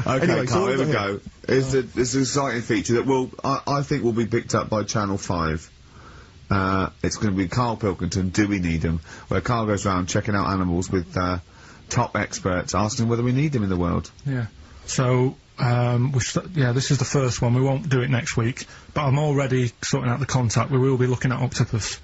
Anyway, Carl, here we go. It's an exciting feature that I think will be picked up by Channel 5. It's going to be Karl Pilkington, Do We Need Him? Where Karl goes around checking out animals with top experts, asking whether we need them in the world. Yeah. So, this is the first one. We won't do it next week, but I'm already sorting out the contact. We will be looking at octopus,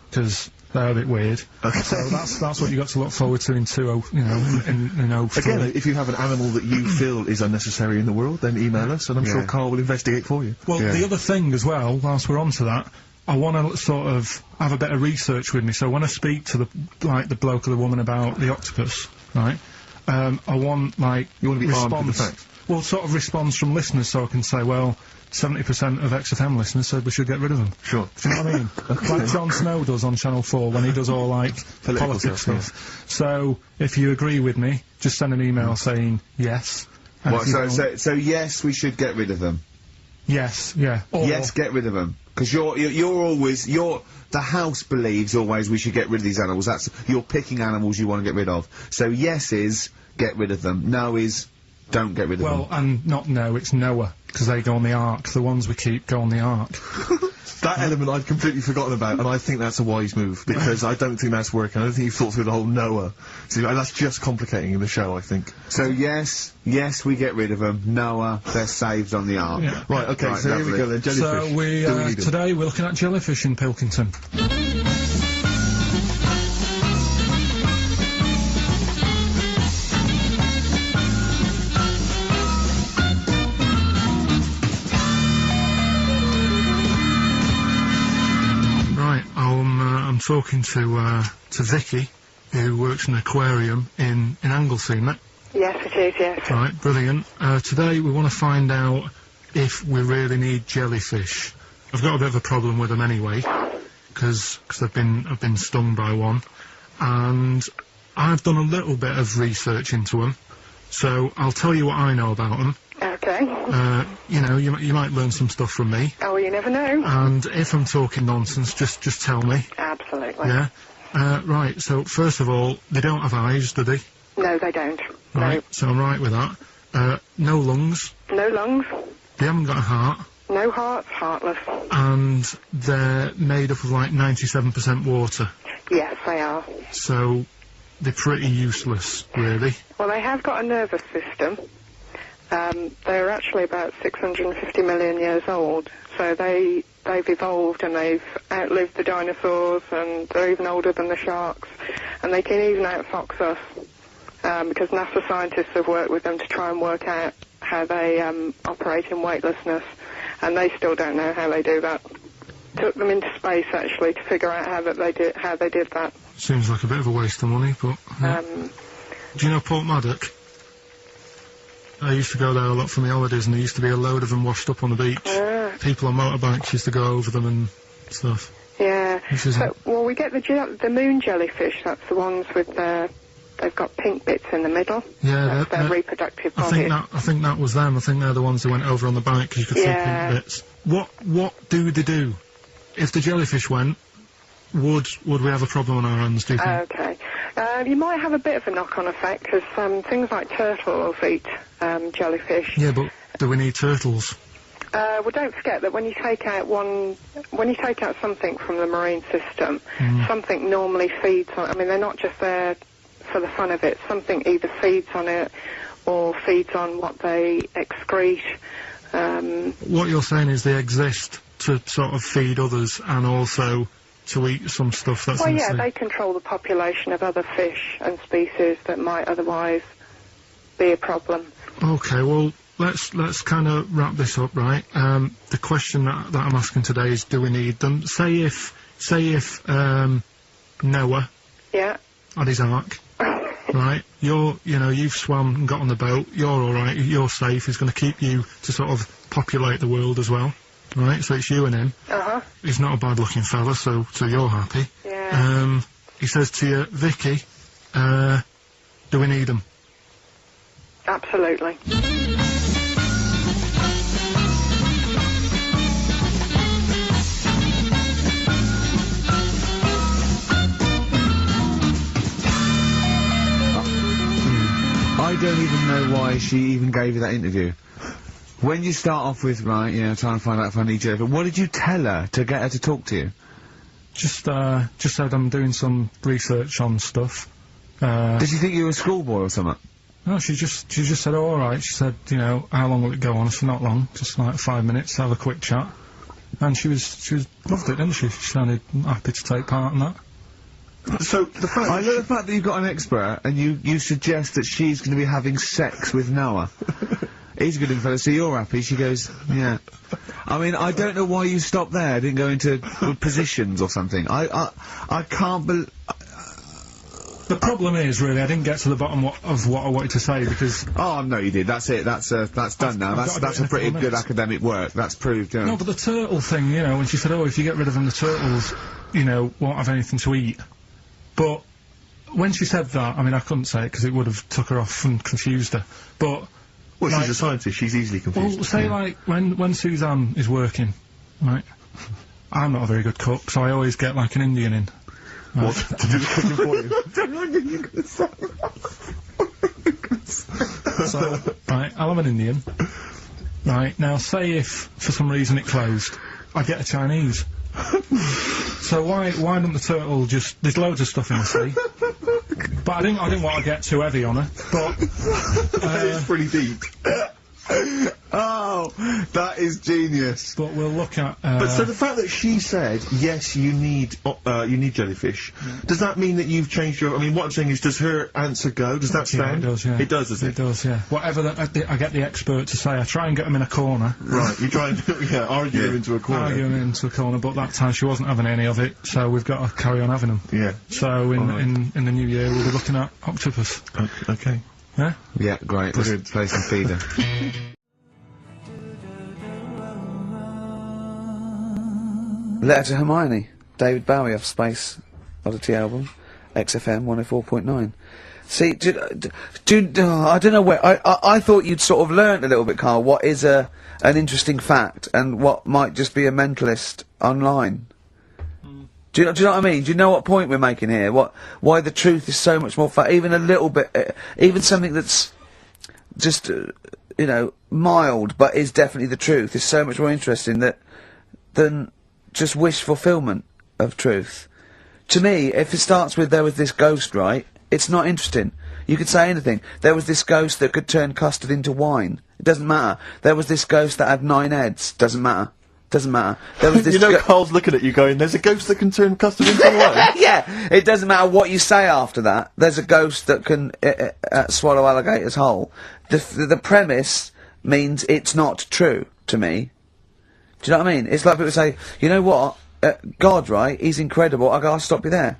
because they're a bit weird. Okay. So that's what you got to look forward to in 20, Again, if you have an animal that you feel is unnecessary in the world, then email us, and I'm sure Karl will investigate for you. Well, the other thing as well, whilst we're on to that, I want to sort of have a bit of research with me, so when I speak to the bloke or the woman about the octopus, right, I want, like, you want to be armed with the facts? Well, sort of response from listeners, so I can say, well, 70% of XFM listeners said we should get rid of them. Sure. Do you know what I mean? Like Jon Snow does on Channel 4 when he does all, like, politics stuff. Yeah. So, if you agree with me, just send an email saying yes. What, so yes, we should get rid of them? Yes, yeah. Or yes, get rid of them. Because the house believes always we should get rid of these animals. You're picking animals you want to get rid of. So yes is, get rid of them. No is, don't get rid of them. Well, and not no, it's Noah, because they go on the Ark. The ones we keep go on the Ark. That element I'd completely forgotten about, and I think that's a wise move, because I don't think that's working. I don't think you've thought through the whole Noah. So that's just complicating the show, I think. So yes, we get rid of them. Noah, they're saved on the Ark. Yeah. Right, okay, so here we go then, jellyfish. So today we're looking at jellyfish in Pilkington. I'm talking to Vicky, who works in an aquarium in Anglesey, isn't it? Yes, it is, yes. Right, brilliant. Today we want to find out if we really need jellyfish. I've got a bit of a problem with them anyway, because I've been stung by one, and I've done a little bit of research into them, so I'll tell you what I know about them. Okay. You might learn some stuff from me. Oh, you never know. And if I'm talking nonsense, just tell me. Absolutely. Yeah. Right, so first of all, they don't have eyes, do they? No, they don't. Right, no. So I'm right with that. No lungs. No lungs. They haven't got a heart. No hearts, heartless. And they're made up of like 97% water. Yes, they are. So they're pretty useless, really. Well, they have got a nervous system. They're actually about 650 million years old, so they've evolved and they've outlived the dinosaurs, and they're even older than the sharks, and they can even outfox us, because NASA scientists have worked with them to try and work out how they operate in weightlessness, and they still don't know how they do that. Took them into space, actually, to figure out how they did that. Seems like a bit of a waste of money, but... Do you know Port Maddock? I used to go there a lot for my holidays, and there used to be a load of them washed up on the beach. People on motorbikes used to go over them and stuff. Yeah. Well, we get the moon jellyfish. That's the ones with they've got pink bits in the middle. Yeah, that's their reproductive body. I think that was them. I think they're the ones that went over on the bike because you could see pink bits. What do they do? If the jellyfish went, would we have a problem on our hands, do you think? Okay. You might have a bit of a knock-on effect, because things like turtles eat jellyfish. Yeah, but do we need turtles? Well, don't forget that when you take out something from the marine system, something normally feeds on. I mean, they're not just there for the fun of it. Something either feeds on it or feeds on what they excrete. What you're saying is they exist to sort of feed others and also to eat some stuff that's Well, yeah, they control the population of other fish and species that might otherwise be a problem. Okay, well, let's kind of wrap this up, right? The question that I'm asking today is, do we need them? Say if Noah had his ark, right? You've swum and got on the boat, you're alright, you're safe, he's going to keep you to sort of populate the world as well. Right, so it's you and him. He's not a bad-looking fella, so you're happy. Yeah. He says to you, Vicky, do we need them? Absolutely. I don't even know why she even gave you that interview. When you start off with, right, trying to find out if I need you, what did you tell her to get her to talk to you? Just said I'm doing some research on stuff. Did she think you were a schoolboy or something? No, she just said, oh, alright. She said, how long will it go on? I said, not long, just like 5 minutes, have a quick chat. And she loved it, didn't she? She sounded happy to take part in that. So, I love the fact that you've got an expert, and you suggest that she's going to be having sex with Noah. He's a good fella, so you're happy. She goes, yeah. I mean, I don't know why you stopped there, didn't go into positions or something. I can't believe... The problem is, really, I didn't get to the bottom of what I wanted to say, because... Oh, no, you did. That's it. That's done now. That's a pretty good academic work. That's proved, No, but the turtle thing, when she said, oh, if you get rid of them, the turtles, won't have anything to eat. But when she said that, I mean, I couldn't say it, because it would have took her off and confused her. But... Well, she's a scientist. She's easily confused. Well, say, like, when Suzanne is working, right, I'm not a very good cook, so I always get, like, an Indian in. Right. What? To do the cooking for you? I don't know what you're going to say. So, right, I'll have an Indian. Right, now, say if, for some reason, it closed, I get a Chinese. So why don't the turtle just... There's loads of stuff in the sea. But I didn't want to get too heavy on her, but... It's pretty deep. Oh, that is genius. But we'll look at... But so the fact that she said, yes, you need jellyfish, does that mean that you've changed your... I mean, what I'm saying is, does her answer go? Does that stand? Yeah, it does, yeah. It does, doesn't it? It does, yeah. Whatever I get the expert to say, I try and get them in a corner. Right, you try and, argue them into a corner. Argue them into a corner, but that time she wasn't having any of it, so we've got to carry on having them. Yeah. So in the new year, we'll be looking at octopus. Okay. Yeah? Yeah, great. Let's play some feeder. Letter to Hermione, David Bowie off Space Oddity album, XFM 104.9. See, I don't know where, I thought you'd sort of learnt a little bit, Karl, what is an interesting fact, and what might just be a mentalist online. Do you know what I mean? Do you know what point we're making here? Why the truth is so much more even a little bit, even something that's just, mild, but is definitely the truth, is so much more interesting than just wish fulfillment of truth. To me, if it starts with, there was this ghost, right, it's not interesting. You could say anything. There was this ghost that could turn custard into wine. It doesn't matter. There was this ghost that had 9 heads. Doesn't matter. Doesn't matter. There was this Carl's looking at you going, there's a ghost that can turn custard into wine? Yeah! It doesn't matter what you say after that. There's a ghost that can swallow alligators whole. The premise means it's not true, to me. Do you know what I mean? It's like people say, you know what? God, right? He's incredible. I'll stop you there.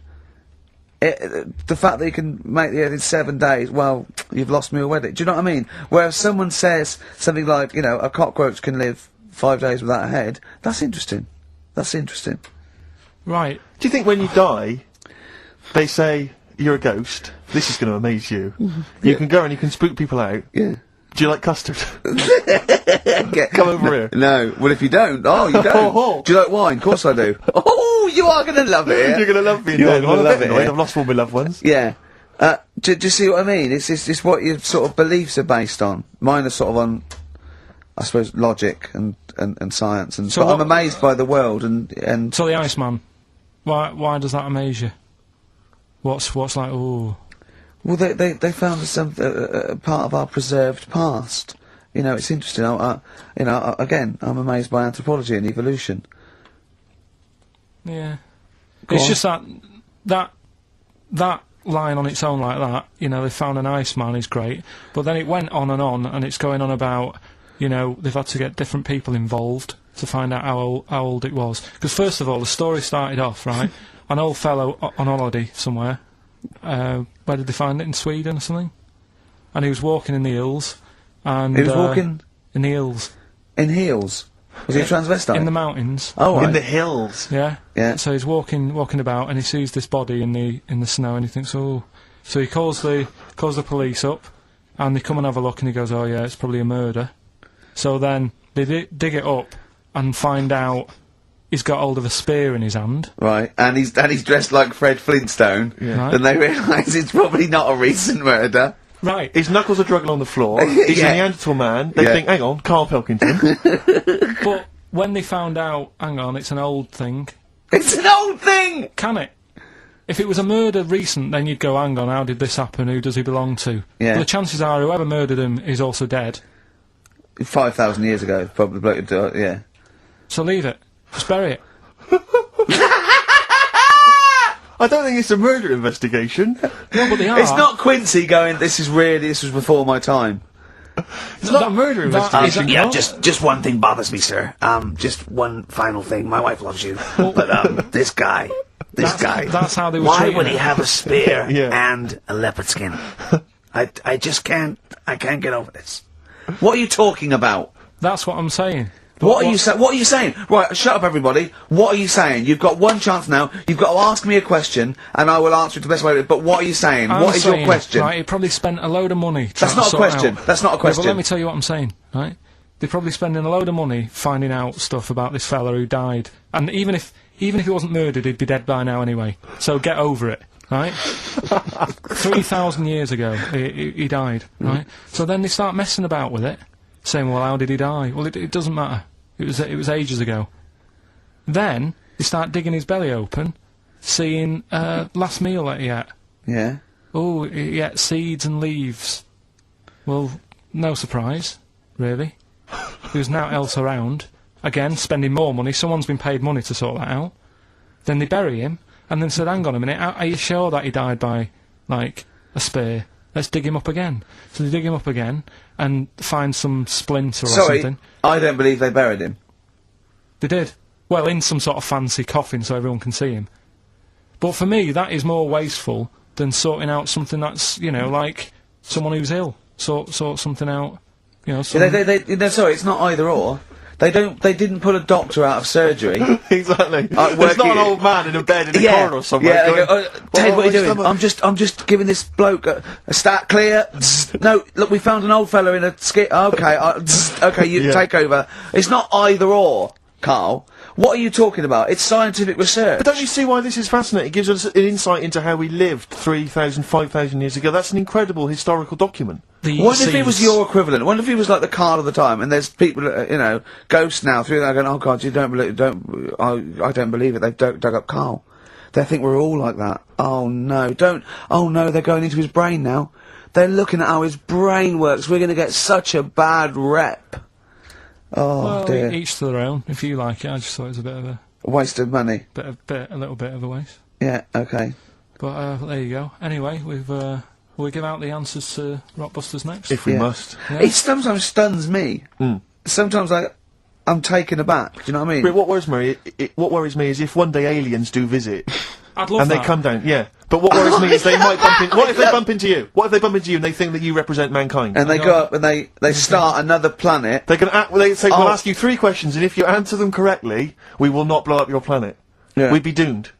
The fact that you can make the earth in 7 days, well, you've lost me already. Do you know what I mean? Whereas someone says something like, a cockroach can live 5 days without a head, that's interesting. That's interesting. Right. Do you think when you die, they say, you're a ghost, this is going to amaze you, you can go and you can spook people out? Yeah. Do you like custard? Come over here. No. Well, if you don't, you don't. Do you like wine? Of course I do. Oh, you are going to love it. You're going to love me. You're going to love it. I've lost all my loved ones. Yeah. Do you see what I mean? It's what your sort of beliefs are based on. Mine are sort of on, I suppose, logic and science. But I'm amazed by the world and. So the Iceman, why does that amaze you? What's like, ooh. Well, they found some part of our preserved past. It's interesting. Again, I'm amazed by anthropology and evolution. Yeah. It's just that line on its own like that, they found an Iceman is great, but then it went on, and it's going on about, they've had to get different people involved to find out how old it was. Because first of all, the story started off, right, an old fellow on holiday somewhere. Where did they find it? In Sweden or something? And he was walking in the hills, and... He was walking? In the hills. In heels? Was he a transvestite? In the mountains. Oh, right. In the hills? Yeah. Yeah. So he's walking about, and he sees this body in the snow, and he thinks, oh... So he calls the police up, and they come and have a look, and he goes, oh yeah, it's probably a murder. So then, they dig it up, and find out... He's got hold of a spear in his hand. Right, and he's dressed like Fred Flintstone. Yeah. Right. And they realise it's probably not a recent murder. Right. His knuckles are drugging on the floor. He's a Neanderthal man. They think, hang on, Karl Pilkington. But when they found out, hang on, it's an old thing. It's an old thing! Can it? If it was a murder recent, then you'd go, hang on, how did this happen? Who does he belong to? Yeah. But the chances are whoever murdered him is also dead. 5,000 years ago, probably bloke would do it, yeah. So leave it. Just bury it. I don't think it's a murder investigation. No, but they are. It's not Quincy going, this was before my time. It's not a murder investigation. Just one thing bothers me, sir. Just one final thing. My wife loves you. But, this guy. That's how they were Why treating would he it. have a spear Yeah. and a leopard skin? I just can't get over this. What are you talking about? That's what I'm saying. What are you saying? Right, shut up everybody. What are you saying? You've got one chance now. You've got to ask me a question, and I will answer it the best way. But what are you saying? What is your question? Right, he probably spent a load of money. That's not a question. That's not a question. But let me tell you what I'm saying, right? They're probably spending a load of money finding out stuff about this fella who died. And even if he wasn't murdered, he'd be dead by now anyway. So get over it, right? 3,000 years ago, he died, right? So then they start messing about with it, saying, well, how did he die? Well, it doesn't matter. It was ages ago. Then they start digging his belly open, seeing last meal that he ate. Yeah. Oh, he ate seeds and leaves. Well, no surprise, really. There's now else around. Again, spending more money. Someone's been paid money to sort that out. Then they bury him, and then said, hang on a minute, are you sure that he died by, like, a spear? Let's dig him up again. So they dig him up again, and find some splinter or something. I don't believe they buried him. They did. Well, in some sort of fancy coffin so everyone can see him. But for me, that is more wasteful than sorting out something that's, you know, like someone who's ill. Sort something out, you know. Sorry, it's not either or. They didn't put a doctor out of surgery. Exactly. It's not an old man in a bed in a corridor somewhere. Yeah, going, Ted, what are you doing? I'm just giving this bloke a stat clear. No, look, we found an old fella in a skit. Okay, okay, you take over. It's not either or, Karl. What are you talking about? It's scientific research. But don't you see why this is fascinating? It gives us an insight into how we lived 3,000, 5,000 years ago. That's an incredible historical document. What if he was your equivalent? What if he was like the Karl of the time, and there's people, you know, ghosts now through there going, oh God, I don't believe it, they've dug up Karl. They think we're all like that. Oh no, they're going into his brain now. They're looking at how his brain works. We're gonna get such a bad rep. Oh well, dear. Each to their own. If you like it, I just thought it was a bit of a waste of money. A little bit of a waste. Yeah. Okay. But there you go. Anyway, we'll give out the answers to Rockbusters next. If we must. Yeah. It sometimes stuns me. Sometimes I'm taken aback. Do you know what I mean? But what worries me is if one day aliens do visit. I'd love and that. they come down, yeah. But what worries me is they might bump in. What if they bump into you? What if they bump into you and they think that you represent mankind? And they go up and they start another planet. They say, we'll ask you 3 questions, and if you answer them correctly, we will not blow up your planet. Yeah. We'd be doomed.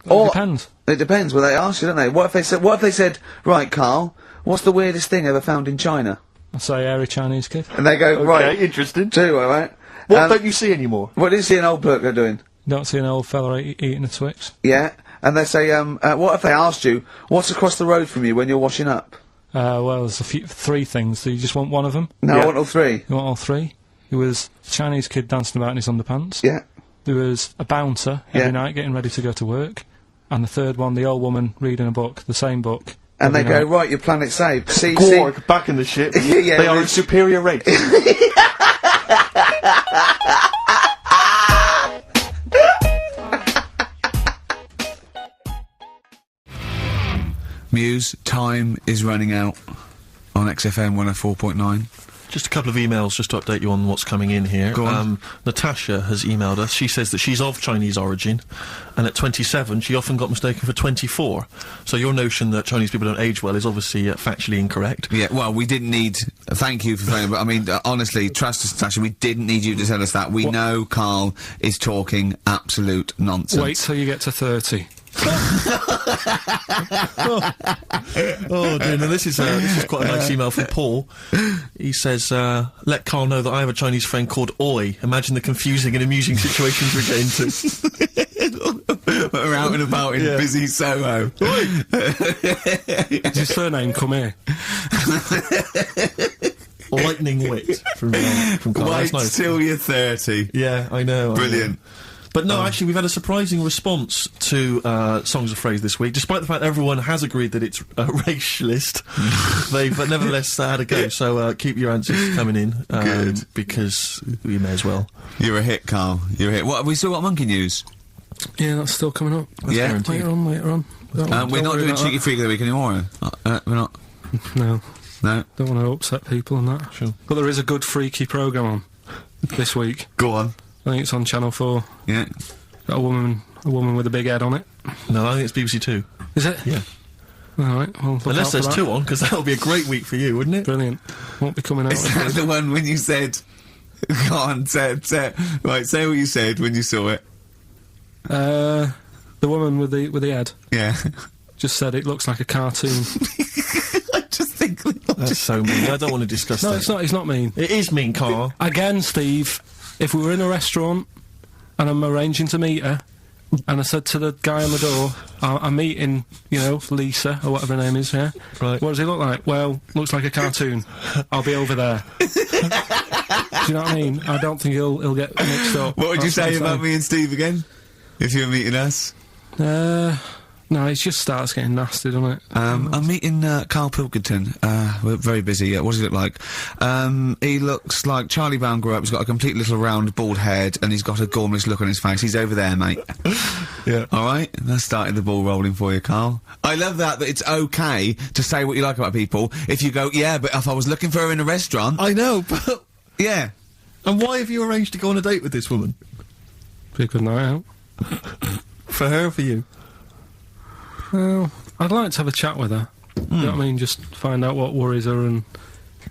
It depends. It depends. Well, they ask you, don't they? What if they said, right, Karl, what's the weirdest thing ever found in China? I say hairy Chinese kid. And they go, right. Okay, interesting. Tell you what, right? What don't you see anymore? What do you see an old bloke doing? Don't see an old fella eating a Twix. Yeah. And they say, what if they asked you, what's across the road from you when you're washing up? Well, there's 3 things. Do you just want one of them? No, I want all 3. You want all 3? There was a Chinese kid dancing about in his underpants. Yeah. There was a bouncer every night getting ready to go to work. And the 3rd one, the old woman reading a book, the same book. And they go, right, your planet's saved. See, Gorg, back in the ship. Yeah, they are a superior race. Muse, time is running out on XFM 104.9. Just a couple of emails just to update you on what's coming in here. Go on. Natasha has emailed us. She says that she's of Chinese origin, and at 27 she often got mistaken for 24. So your notion that Chinese people don't age well is obviously factually incorrect. Yeah, well, we didn't need... thank you for saying but I mean, honestly, trust us, Natasha, we didn't need you to tell us that. We know Karl is talking absolute nonsense. Wait till you get to 30. Oh dear, no, this is quite a nice email from Paul. He says, let Karl know that I have a Chinese friend called Oi. Imagine the confusing and amusing situations we get into. We're out and about in busy Soho. Is his surname come here? Lightning wit from Karl. Wait That's nice. till you're 30. Yeah, I know. Brilliant. But no, actually, we've had a surprising response to Songs of Phrase this week, despite the fact everyone has agreed that it's racialist. They've nevertheless had a go, so keep your answers coming in, Good. because we may as well. You're a hit, Karl. You're a hit. What, have we still got monkey news? Yeah, that's still coming up. Yeah? Later on. We're not doing Cheeky Freak of the Week anymore, we're not? No. No? Don't want to upset people and that. Sure. But there is a good freaky programme on this week. Go on. I think it's on Channel 4. Yeah. Got a woman with a big head on it. No, I think it's BBC Two. Is it? Yeah. Alright, well, look Unless out for there's that. two on, because that'll be a great week for you, wouldn't it? Brilliant. Won't be coming out. Is that the one when you said... Go on, say what you said when you saw it. The woman with the head Yeah. just said it looks like a cartoon. I just think... That's so mean. I don't want to discuss No, that. it's not. It's not mean. It is mean, Karl. Again, Steve, if we were in a restaurant and I'm arranging to meet her, and I said to the guy on the door, I'm meeting, Lisa, or whatever her name is, yeah? Right. What does he look like? Well, looks like a cartoon. I'll be over there. Do you know what I mean? I don't think he'll get mixed up. What would you That's say I'm about saying. me and Steve again? If you were meeting us? No, it just starts getting nasty, doesn't it? I'm meeting Karl Pilkington. We're very busy. Yeah, what does he look like? He looks like Charlie Brown grew up. He's got a complete little round bald head, and he's got a gormless look on his face. He's over there, mate. Yeah. All right, that started the ball rolling for you, Karl. I love that it's okay to say what you like about people. If you go, yeah, but if I was looking for her in a restaurant, I know, but... yeah. And why have you arranged to go on a date with this woman? Be a good night out. For her or for you? Well, I'd like to have a chat with her. You know what I mean? Just find out what worries her and... Do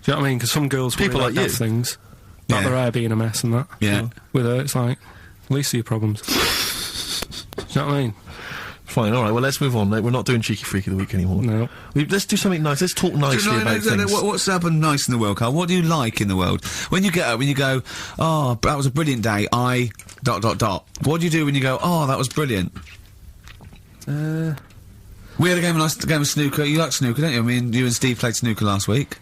you know what I mean? Because some girls People worry like about you. things. Yeah. Like their hair being a mess and that. Yeah. So with her, it's like, least of your problems. Do you know what I mean? Fine, alright, well, let's move on. We're not doing Cheeky Freak of the Week anymore. No. Let's do something nice. Let's talk nicely about things. What's happened nice in the world, Karl? What do you like in the world? When you get up, when you go, oh, that was a brilliant day, What do you do when you go, oh, that was brilliant? We had a nice game of snooker. You like snooker, don't you? I mean, you and Steve played snooker last week.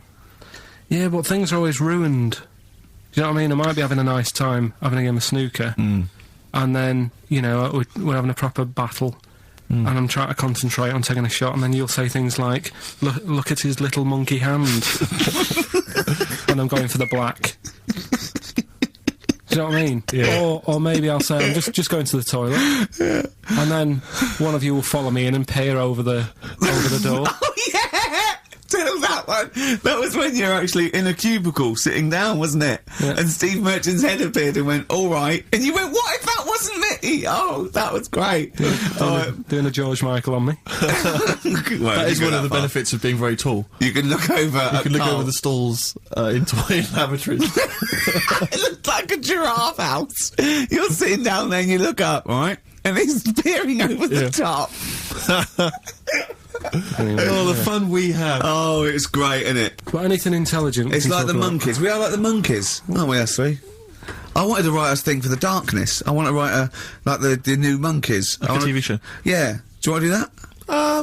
Yeah, but things are always ruined. Do you know what I mean? I might be having a nice time having a game of snooker, and then, we're having a proper battle, and I'm trying to concentrate on taking a shot, and then you'll say things like, look at his little monkey hand, and I'm going for the black. Do you know what I mean? Yeah. Or maybe I'll say, I'm just going to the toilet, and then one of you will follow me in and peer over the door. Oh, yeah! Tell that one. That was when you were actually in a cubicle sitting down, wasn't it? Yeah. And Steve Merchant's head appeared and went, all right. And you went, what if that wasn't me? Oh, that was great. Doing a George Michael on me. That is one of the benefits of being very tall. You can look over You can look over the stalls in lavatories. It looked like a giraffe house. You're sitting down there and you look up, all right? And he's peering over the top. Anyway, Oh, the fun we have. Oh, it's great, isn't it? But anything intelligent. It's we like can the talk about. monkeys. We are like the monkeys, aren't we, us three? I wanted to write a thing for the darkness. I want to write like the new monkeys. Like a TV show. Yeah. Do you want to do that?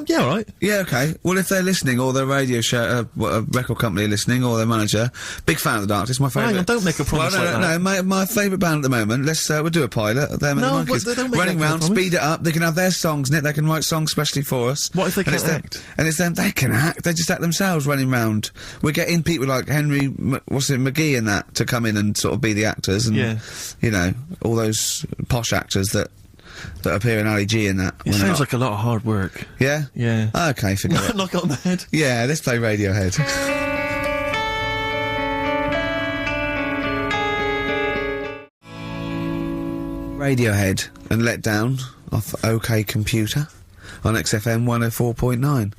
Yeah, all right. Yeah, okay. Well, if they're listening, or their radio show, a record company listening, or their manager, big fan of the Darkness, my favourite. Hang on, don't make a promise well, like that. No, my favourite band at the moment. We'll do a pilot of them and the No, Monkeys. but don't make running that round, promise. speed it up. They can have their songs in it. They can write songs specially for us. What if they And it's can't them- act? And it's them. They can act. They just act themselves running round. We're getting people like Henry, McGee and that to come in and sort of be the actors, and Yeah. all those posh actors that appear in Ali G and that. It sounds like a lot of hard work. Yeah? Yeah. Okay, forget it. Knock it on the head. Yeah, let's play Radiohead. Radiohead and Let Down off OK Computer on XFM 104.9.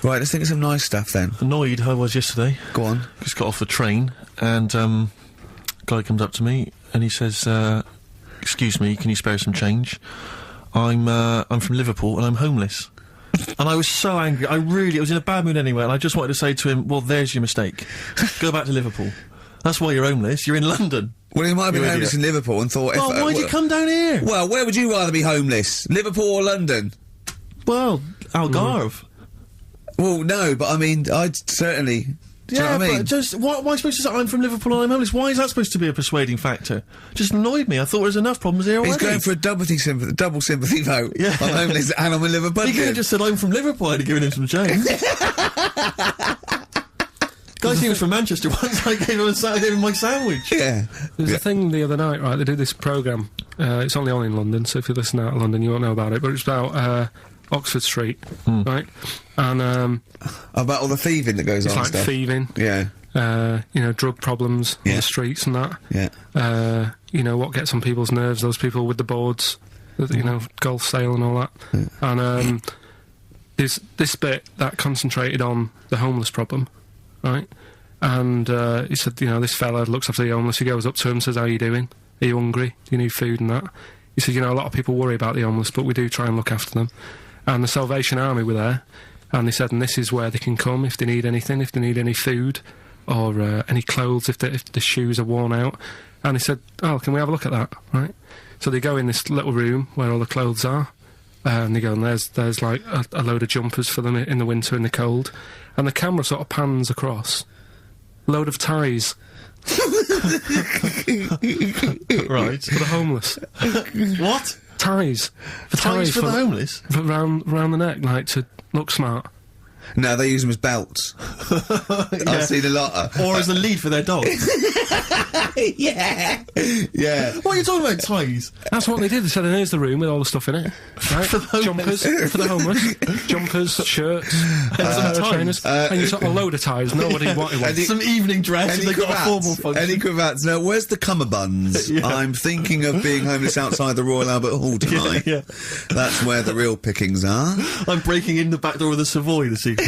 Right, let's think of some nice stuff then. Annoyed I was yesterday. Go on. Just got off the train, and guy comes up to me and he says, excuse me, can you spare some change? I'm from Liverpool and I'm homeless. And I was so angry. I was in a bad mood anyway, and I just wanted to say to him, well, there's your mistake. Go back to Liverpool. That's why you're homeless. You're in London. Well, he might have been homeless in Liverpool and thought... Well, why'd you come down here? Well, where would you rather be homeless? Liverpool or London? Well, Algarve. Well, no, but I mean, I'd certainly... Do you know what I mean? But just, why am I supposed to say I'm from Liverpool and I'm homeless? Why is that supposed to be a persuading factor? Just annoyed me. I thought there was enough problems here already. He's going for a double sympathy vote. Yeah. I'm homeless and I'm a Liverpool. He could have just said I'm from Liverpool. I'd have given him some change. Guy seems from Manchester. Once I gave him my sandwich. Yeah. There's a thing the other night, right? They do this programme. It's only on in London, so if you listen out of London, you won't know about it. But it's about Oxford Street, right? And about all the thieving that goes on. It's like thieving. Yeah. You know, drug problems in the streets and that. Yeah. You know, what gets on people's nerves, those people with the boards, you know, golf sale and all that. Yeah. And there's this bit that concentrated on the homeless problem, right? And he said, you know, this fella looks after the homeless, he goes up to him, says, how you doing? Are you hungry? Do you need food and that? He said, you know, a lot of people worry about the homeless, but we do try and look after them. And the Salvation Army were there, and they said, and this is where they can come if they need anything, if they need any food, or any clothes, if the shoes are worn out. And he said, oh, can we have a look at that, right? So they go in this little room where all the clothes are, and they go, and there's like a load of jumpers for them in the winter in the cold, and the camera sort of pans across, load of ties. Right. For the homeless. What? Ties. Ties for the homeless? Round the neck, like, to look smart. No, they use them as belts. I've seen a lot. Or as a lead for their dog. Yeah. Yeah. What are you talking about, ties? That's what they did. They said, and here's the room with all the stuff in it. Right? For the Jumpers for the homeless. Jumpers, shirts, trainers. And you saw a load of ties. Nobody wanted one. Some evening dress and they got a formal function. Any cravats? No, where's the cummerbunds? Yeah. I'm thinking of being homeless outside the Royal Albert Hall tonight. Yeah. That's where the real pickings are. I'm breaking in the back door of the Savoy this evening.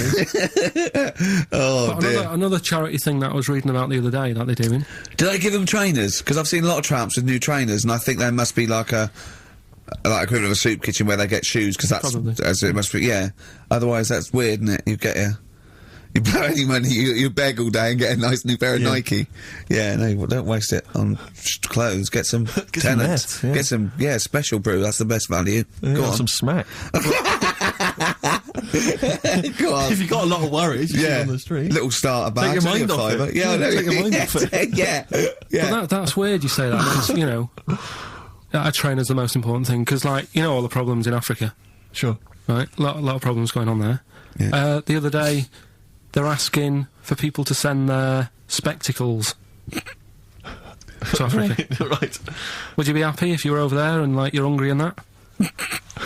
Oh, dear. Another charity thing that I was reading about the other day that they're doing. Do they give them trainers? Because I've seen a lot of tramps with new trainers, and I think there must be like equivalent of a soup kitchen where they get shoes, because that's as it must be. Yeah. Otherwise, that's weird, isn't it? You blow any money, you beg all day and get a nice new pair of Nike. Yeah, no, well, don't waste it on clothes. Get some tenants. Get some special brew. That's the best value. Go on. Some smack. Go on. If you've got a lot of worries, you on the street. Little starter bag. Take your mind off it. Yeah, take your mind off it. Yeah. But that's weird you say that, because, you know, a trainer's the most important thing, because, like, you know all the problems in Africa. Sure. Right? A lot of problems going on there. Yeah. The other day, they're asking for people to send their spectacles to Africa. Right. Would you be happy if you were over there and, like, you're hungry and that?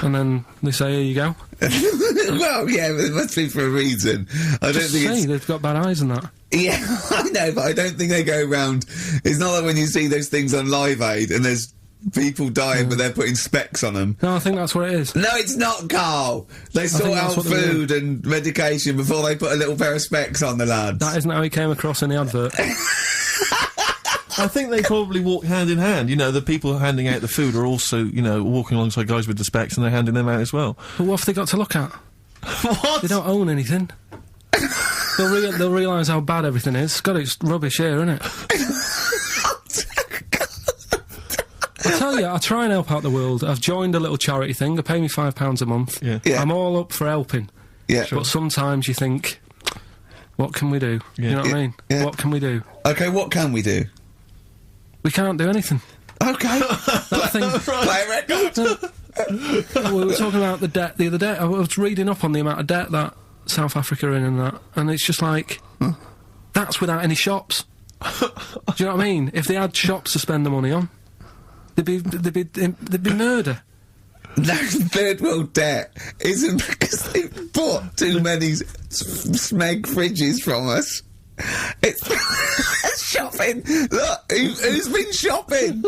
And then they say, here you go. Well, yeah, but it must be for a reason. I don't think they've got bad eyes and that. Yeah, I know, but I don't think they go around... It's not like when you see those things on Live Aid and there's people dying but they're putting specs on them. No, I think that's what it is. No, it's not, Carl. They sort out food and medication before they put a little pair of specs on the lads. That isn't how he came across in the advert. I think they probably walk hand in hand. You know, the people handing out the food are also, you know, walking alongside guys with the specs, and they're handing them out as well. But what have they got to look at? What? They don't own anything. They'll realise how bad everything is. God, it's rubbish here, isn't it? I tell you, I try and help out the world. I've joined a little charity thing. They pay me £5 a month. Yeah. I'm all up for helping. Yeah. But sometimes you think, what can we do? Yeah. You know what I mean? Yeah. What can we do? Okay, what can we do? We can't do anything. Okay. That thing. Play a record. We were talking about the debt the other day. I was reading up on the amount of debt that South Africa are in and that, and it's just like, that's without any shops. Do you know what I mean? If they had shops to spend the money on, there'd be murder. No, third world debt isn't because they bought too many smeg fridges from us. It's shopping. Look, who's been shopping?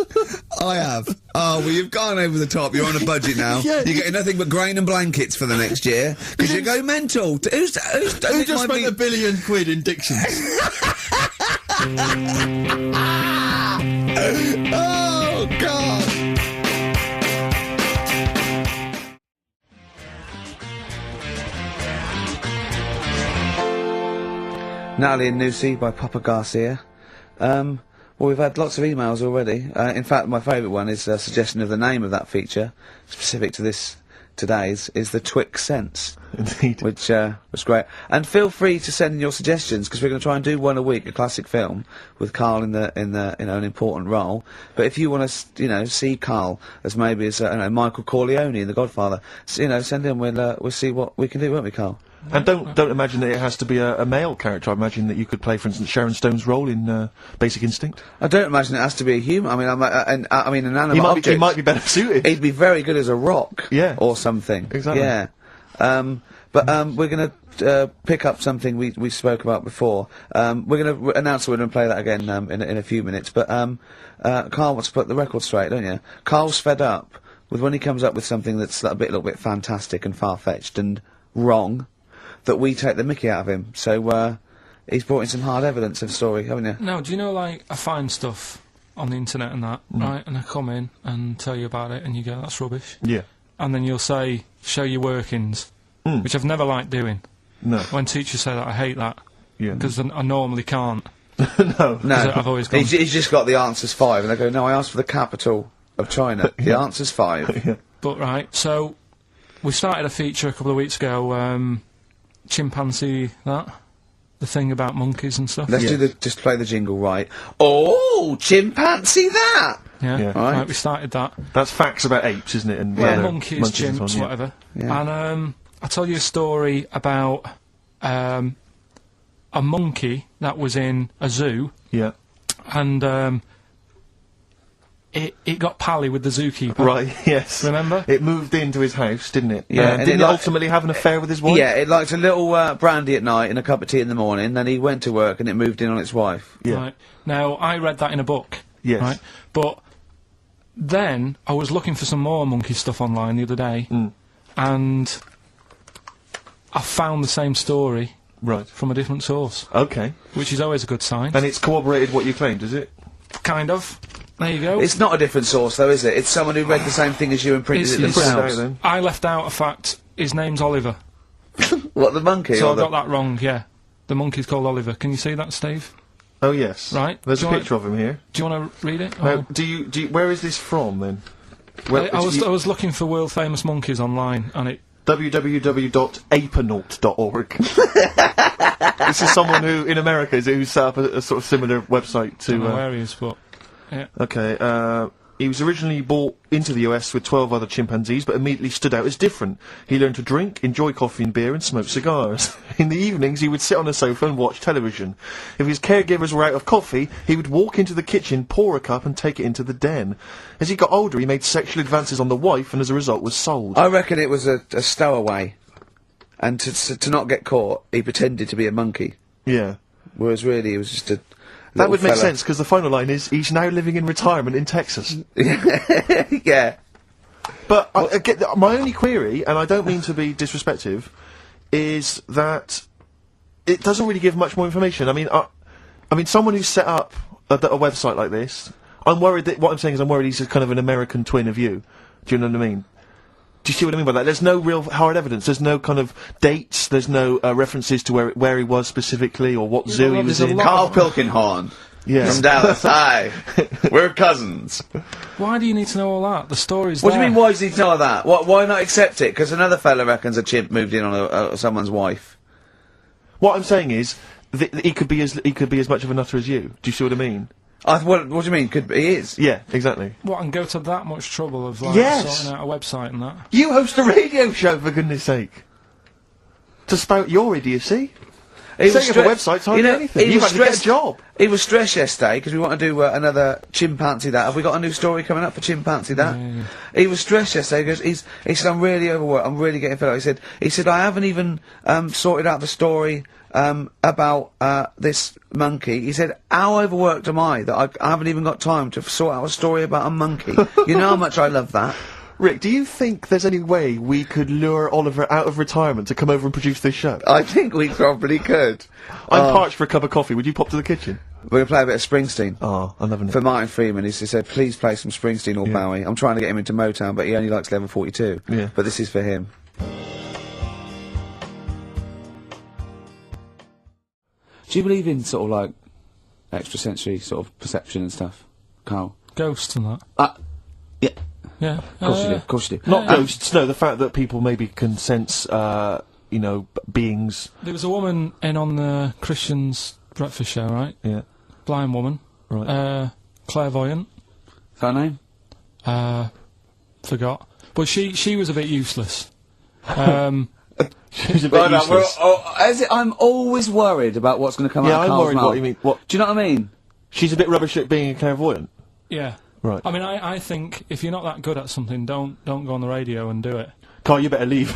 I have. Oh, well, you've gone over the top. You're on a budget now. Yeah, you're getting nothing but grain and blankets for the next year because you go mental. Who just spent £1 billion in Dixon's? Oh God. Natalie and Nusi by Papa Garcia. Well, we've had lots of emails already. In fact, my favourite one is a suggestion of the name of that feature, specific to today's, is the Twix Sense. Indeed. Which was great. And feel free to send in your suggestions, because we're going to try and do one a week, a classic film, with Karl in an important role. But if you want to, see Karl as maybe as Michael Corleone in The Godfather, send in. We'll see what we can do, won't we, Karl? And don't imagine that it has to be a male character. I imagine that you could play, for instance, Sharon Stone's role in Basic Instinct. I don't imagine it has to be a human. I mean, an animal object. He might be better suited. He'd be very good as a rock. Yeah. Or something. Exactly. Yeah. We're going to pick up something we spoke about before. We're going to announce we're going to play that again in a few minutes. But Karl wants to put the record straight, don't you? Karl's fed up with when he comes up with something that's a little bit fantastic and far-fetched and wrong, that we take the mickey out of him. So he's brought in some hard evidence of the story, haven't you? No, do you know, like, I find stuff on the internet and that, right, and I come in and tell you about it and you go, that's rubbish. Yeah. And then you'll say, show your workings, which I've never liked doing. No. When teachers say that, I hate that. Yeah. Because I normally can't. No. I've always gone... He's just got the answers 5, and I go, no, I asked for the capital of China. The answer's 5. Yeah. But, right, so, we started a feature a couple of weeks ago, chimpanzee that, the thing about monkeys and stuff. Let's just play the jingle, right? Oh, chimpanzee that! Yeah, right, we started that. That's facts about apes, isn't it? And monkeys, chimps, whatever. Yeah. And I'll tell you a story about a monkey that was in a zoo. Yeah. And it got pally with the zookeeper. Right, yes. Remember? It moved into his house, didn't it? Yeah. And didn't it ultimately have an affair with his wife? Yeah, it liked a little brandy at night and a cup of tea in the morning, then he went to work and it moved in on its wife. Yeah. Right. Now, I read that in a book. Yes. Right? But then I was looking for some more monkey stuff online the other day, and I found the same story from a different source. Okay. Which is always a good sign. And it's corroborated what you claimed, is it? Kind of. There you go. It's not a different source, though, is it? It's someone who read the same thing as you and printed it themselves. I left out a fact. His name's Oliver. What, the monkey? So I got that wrong, yeah. The monkey's called Oliver. Can you see that, Steve? Oh, yes. Right. There's a picture of him here. Do you want to read it? Now, do you, where is this from, then? I was looking for world-famous monkeys online, and it... www.apenaut.org. This is someone who, in America, who set up a sort of similar website to... I don't know where he is, but... Yeah. Okay, he was originally brought into the US with 12 other chimpanzees, but immediately stood out as different. He learned to drink, enjoy coffee and beer, and smoke cigars. In the evenings, he would sit on a sofa and watch television. If his caregivers were out of coffee, he would walk into the kitchen, pour a cup, and take it into the den. As he got older, he made sexual advances on the wife, and as a result was sold. I reckon it was a stowaway. And to not get caught, he pretended to be a monkey. Yeah. Whereas really, he was just a... That would make sense, because the final line is, he's now living in retirement in Texas. Yeah. But my only query, and I don't mean to be disrespectful, is that it doesn't really give much more information. I mean, someone who's set up a website like this, I'm worried that, what I'm saying is I'm worried he's a kind of an American twin of you. Do you know what I mean? Do you see what I mean by that? There's no real hard evidence. There's no kind of dates. There's no references to where he was specifically or what zoo he was in. Karl Pilkington. Yeah. From Dallas. Hi. We're cousins. Why do you need to know all that? The story's What there. do you mean, why does he need to know all that? Why not accept it? Because another fella reckons a chimp moved in on someone's wife. What I'm saying is, he could be as much of a nutter as you. Do you see what I mean? What do you mean? He is? Yeah, exactly. What, and go to that much trouble of, like, sorting out a website and that? You host a radio show, for goodness sake! To spout your idiocy? Setting up a website's hardly anything. You've had to get a job. He was stressed yesterday, because we want to do another chimpanzee that. Have we got a new story coming up for chimpanzee that? Yeah. He was stressed yesterday, because he said, I'm really overworked, I'm really getting fed up. He said, I haven't even sorted out the story about this monkey. He said, how overworked am I that I haven't even got time to sort out a story about a monkey? You know how much I love that. Rick, do you think there's any way we could lure Oliver out of retirement to come over and produce this show? I think we probably could. I'm parched for a cup of coffee. Would you pop to the kitchen? We're going to play a bit of Springsteen. Oh, I'm loving it. For Martin Freeman, he said, please play some Springsteen or Bowie. I'm trying to get him into Motown, but he only likes Level 42. Yeah. But this is for him. Do you believe in sort of like extrasensory sort of perception and stuff, Karl? Ghosts and that? Yeah. Yeah. Of course you do, of course you do. Not ghosts, no, the fact that people maybe can sense, you know, beings. There was a woman in on the Christian's breakfast show, right? Yeah. Blind woman. Right. Clairvoyant. Is that her name? Forgot. But she was a bit useless. She's a bit useless. I'm always worried about what's going to come out of I'm Karl's worried mouth. what you mean. What? Do you know what I mean? She's a bit rubbish at being a clairvoyant. Yeah. Right. I mean, I think if you're not that good at something, don't go on the radio and do it. Karl, you better leave.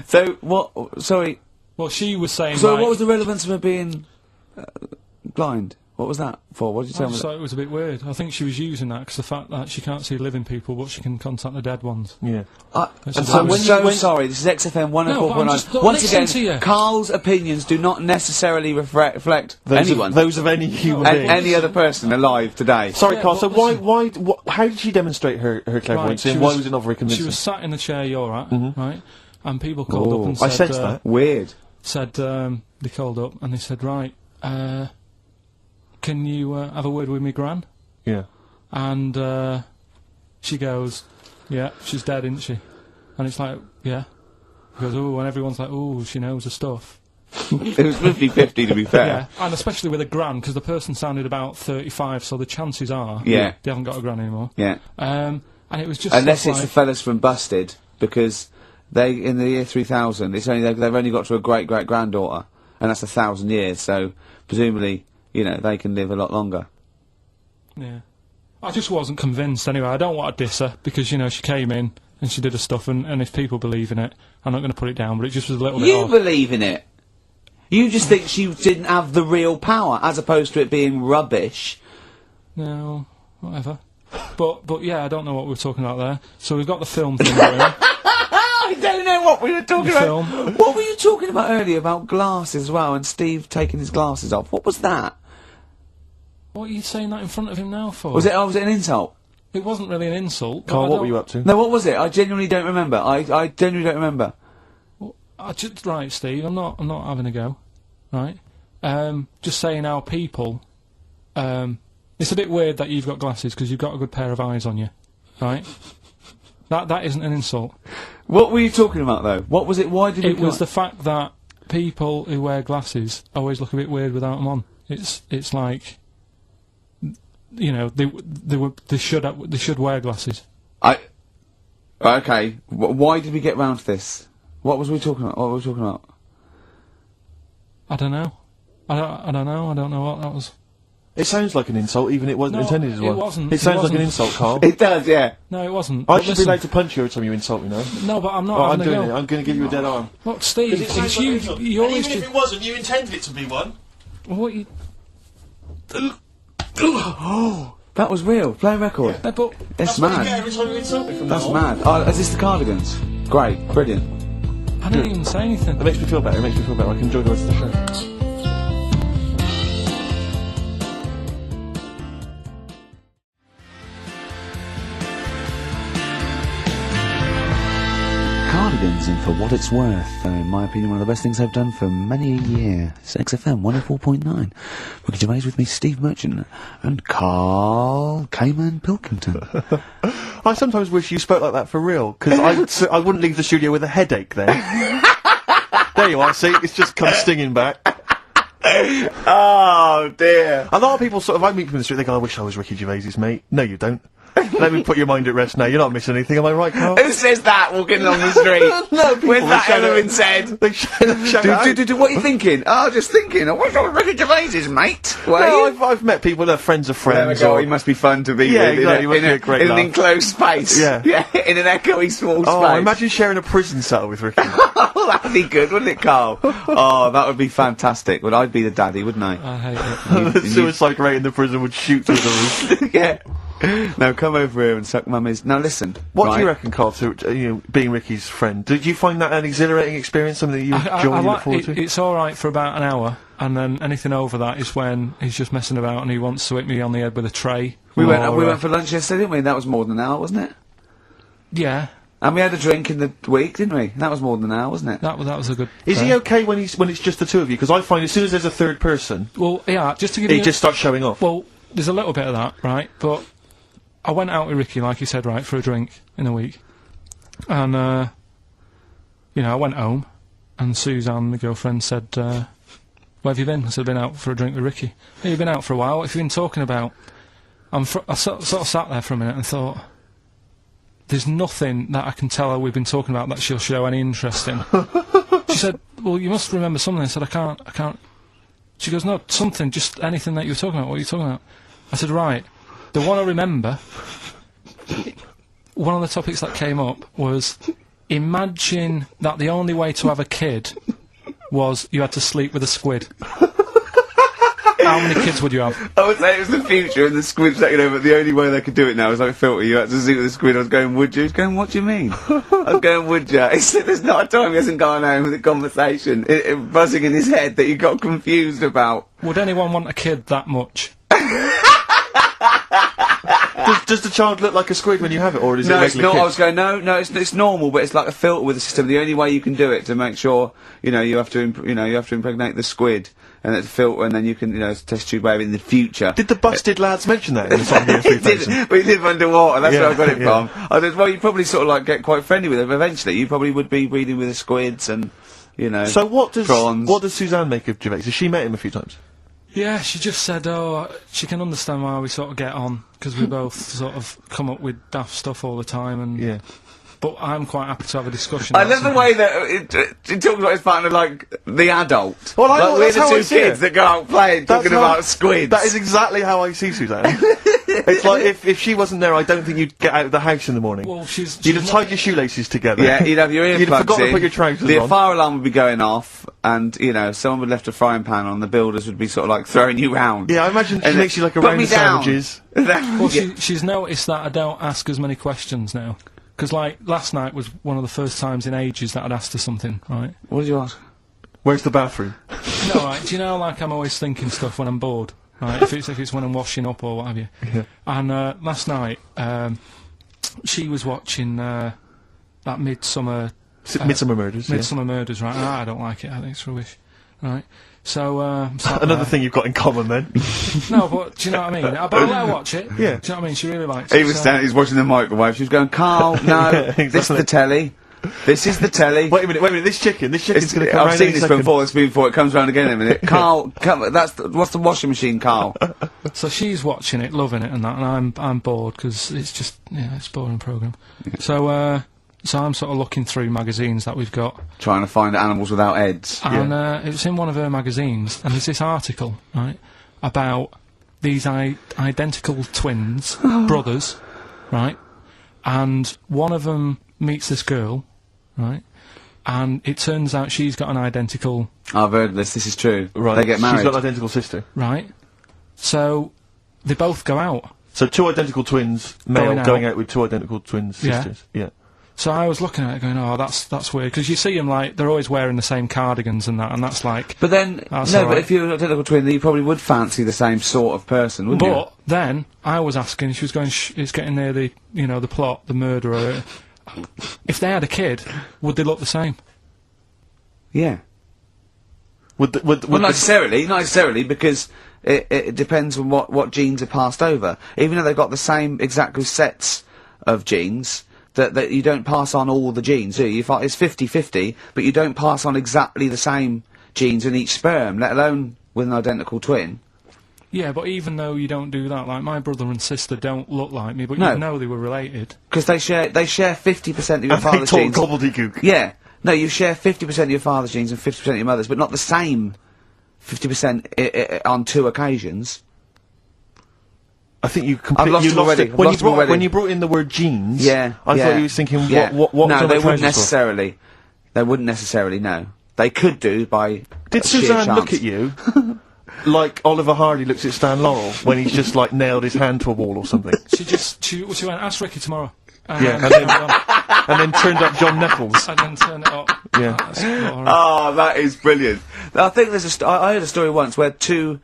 So, what... Sorry. Well, she was saying, So like, what was the relevance of her being blind? What was that for? What did you tell I me? just thought it was a bit weird. I think she was using that because the fact that she can't see living people, but she can contact the dead ones. Yeah. Sorry, this is XFM 104.9. Once again, Karl's opinions do not necessarily reflect anyone. Those of any human being. Any other person alive today. Sorry, Karl, so how did she demonstrate her clairvoyance, and why was it not very convincing? She was sat in the chair you're at, right? And people called up and said... I sensed that. Weird. They called up and they said, right, can you have a word with me gran? Yeah. And she goes, yeah, she's dead, isn't she? And it's like, yeah. He goes, ooh, and everyone's like, ooh, she knows her stuff. It was 50-50 to be fair. Yeah, and especially with a gran, because the person sounded about 35, so the chances are they haven't got a gran anymore. Yeah. And it was just unless it's the fellas from Busted, because they, in the year 3000, it's only they've only got to a great-great-granddaughter, and that's 1,000 years, so presumably, you know, they can live a lot longer. Yeah. I just wasn't convinced anyway. I don't want to diss her, because, you know, she came in and she did her stuff, and if people believe in it, I'm not going to put it down, but it just was a little bit off. You believe in it? You just think she didn't have the real power, as opposed to it being rubbish. No, whatever. But yeah, I don't know what we were talking about there. So we've got the film thing going. I don't know what we were talking about. Film. What were you talking about earlier about glasses as well, and Steve taking his glasses off? What was that? What are you saying that in front of him now for? Was it an insult? It wasn't really an insult. Karl, what were you up to? No, what was it? I genuinely don't remember. I genuinely don't remember. Well, right, Steve, I'm not having a go. Right? Just saying how people... it's a bit weird that you've got glasses, because you've got a good pair of eyes on you. Right? That isn't an insult. What were you talking about, though? What was it? Why did it was the fact that people who wear glasses always look a bit weird without them on. It's like, you know, they should wear glasses. Okay. Why did we get round to this? What was we talking about? What were we talking about? I don't know. I don't know. I don't know what that was. It sounds like an insult, even it wasn't intended as one. It wasn't. It sounds like an insult, Karl. It does, yeah. No, it wasn't. I should be allowed to punch you every time you insult me now. No, but I'm not. I'm doing it. I'm going to give you a dead arm. Look, Steve, it's you. You always even if it wasn't, you intended it to be one. What you? That was real. Play a record. Yeah. But it's mad. Every time you insult me from That's mad. Oh, is this the Cardigans? Great, brilliant. I didn't even say anything. It makes me feel better. It makes me feel better. I can enjoy the rest of the show. Cardigans in For What It's Worth. In my opinion, one of the best things I've done for many a year. It's XFM 104.9. Ricky Gervais with me, Steve Merchant, and Karl Pilkington. I sometimes wish you spoke like that for real, because I wouldn't leave the studio with a headache then. There you are, see, it's just come stinging back. Oh dear. A lot of people I meet people in the street, they go, I wish I was Ricky Gervais's mate. No, you don't. Let me put your mind at rest now. You're not missing anything, am I right, Karl? Who says that walking along the street? No, people. With that element said. What are you thinking? Oh, just thinking. I wish I was Ricky Gervais's mate. No, I've met people that are friends of friends. He must be fun to be with. In an enclosed space. Yeah. In an echoey small space. Oh, imagine sharing a prison cell with Ricky. Oh, that'd be good, wouldn't it, Karl? Oh, that would be fantastic. Well, I'd be the daddy, wouldn't I? I hate it. The suicide rate in the prison would shoot through the roof. Yeah. Now come over here and suck mummy's. Now listen. What do you reckon, Karl, to being Ricky's friend? Did you find that an exhitating experience, something that you enjoy and look forward to? It's alright for about an hour, and then anything over that is when he's just messing about and he wants to hit me on the head with a tray. We went for lunch yesterday, didn't we? That was more than an hour, wasn't it? Yeah. And we had a drink in the week, didn't we? That was more than an hour, wasn't it? That was a good... Is he okay when it's just the two of you? Because I find as soon as there's a third person... Well, yeah, just to give you... He just starts showing off. Well, there's a little bit of that, right? But I went out with Ricky, like you said, right, for a drink in the week. And, you know, I went home, and Suzanne, my girlfriend, said, where have you been? I said, I've been out for a drink with Ricky. Hey, you've been out for a while. What have you been talking about? I sort of sat there for a minute and thought... There's nothing that I can tell her we've been talking about that she'll show any interest in. She said, well, you must remember something. I said, I can't. She goes, no, something, just anything that you were talking about. What are you talking about? I said, right, the one I remember, one of the topics that came up was, imagine that the only way to have a kid was you had to sleep with a squid. How many kids would you have? I would say it was the future and the squid's that, you know, but the only way they could do it now is like a filter. You had to sleep with the squid. I was going, would you? He's going, what do you mean? I was going, would you? He said, there's not a time he hasn't gone home with a conversation buzzing in his head that he got confused about. Would anyone want a kid that much? Does the child look like a squid when you have it, or is it it's not. kid? I was going, no, it's normal, but it's like a filter with the system. The only way you can do it to make sure, you know, you have to impregnate the squid, and it's a filter, and then you can, you know, test tube baby in the future. Did the busted lads mention that in the song? We live underwater. That's where I got it from. I said, well, you probably sort of like get quite friendly with them. Eventually, you probably would be breeding with the squids, and you know. So what does prawns. Suzanne make of Gervais? Has she met him a few times? Yeah, she just said, she can understand why we sort of get on, because we both sort of come up with daft stuff all the time, and... Yeah. But I'm quite happy to have a discussion. I love the way that it talks about his partner like the adult. Well, I know, like, that's we're how the I two see kids it. that go out playing, talking about squids. That is exactly how I see Suzanne. It's like, if she wasn't there, I don't think you'd get out of the house in the morning. Well, you'd have tied your shoelaces together. Yeah, you'd have your earplugs You'd have forgotten in, to put your trousers on. the fire alarm would be going off, and, you know, someone would have left a frying pan on, the builders would be sort of like throwing you round. Yeah, I imagine she makes you like a put round me of down. sandwiches. Well, she's noticed that I don't ask as many questions now. Because, like, last night was one of the first times in ages that I'd asked her something, right? What did you ask? Where's the bathroom? No, right, do you know, like, I'm always thinking stuff when I'm bored, right? if it's when I'm washing up or what have you. Yeah. And, last night, she was watching, that Midsummer Murders. Midsummer Murders, right? I don't like it, I think it's rubbish, right? So, another thing you've got in common then. No, but do you know what I mean? But I'll let her watch it. Yeah. Do you know what I mean? She really likes it. He's watching the microwave, she was going, Karl, no, exactly. this is the telly. This is the telly. Wait a minute, this chicken's gonna come I've round seen any this second. before, it comes round again in a minute. Karl, what's the washing machine, Karl? So she's watching it, loving it and that, and I'm bored, because it's just, it's a boring programme. So I'm sort of looking through magazines that we've got. Trying to find animals without heads. And it was in one of her magazines, and there's this article, right, about these identical twins, brothers, right, and one of them meets this girl, right, and it turns out she's got an identical... I've heard this is true. Right. They get married. She's got an identical sister. Right. So, they both go out. So two identical twins, male, going out with two identical twin sisters. Yeah. So I was looking at it going, oh, that's weird, because you see them, like, they're always wearing the same cardigans and that, and that's like... But then, but if you're an identical twin, then you probably would fancy the same sort of person, wouldn't you? But then, I was asking, she was going, it's getting near the, the plot, the murderer. If they had a kid, would they look the same? Yeah. Would not necessarily, because it depends on what genes are passed over. Even though they've got the same exact sets of genes... That you don't pass on all the genes, do you? It's 50-50, but you don't pass on exactly the same genes in each sperm, let alone with an identical twin. Yeah, but even though you don't do that, like, my brother and sister don't look like me, but you know they were related. Because they share 50% of your father's genes. Gobbledygook. Yeah. No, you share 50% of your father's genes and 50% of your mother's, but not the same 50% on two occasions. I think you completely lost it. When you brought in the word genes, I thought you were thinking, what No, they wouldn't necessarily. They wouldn't necessarily, no. They could do by Did Suzanne look at you like Oliver Hardy looks at Stan Laurel when he's just, like, nailed his hand to a wall or something? She went, ask Ricky tomorrow. And then turned up John Nettles. And then turned it up. Yeah. Oh, that is brilliant. I think there's I heard a story once where two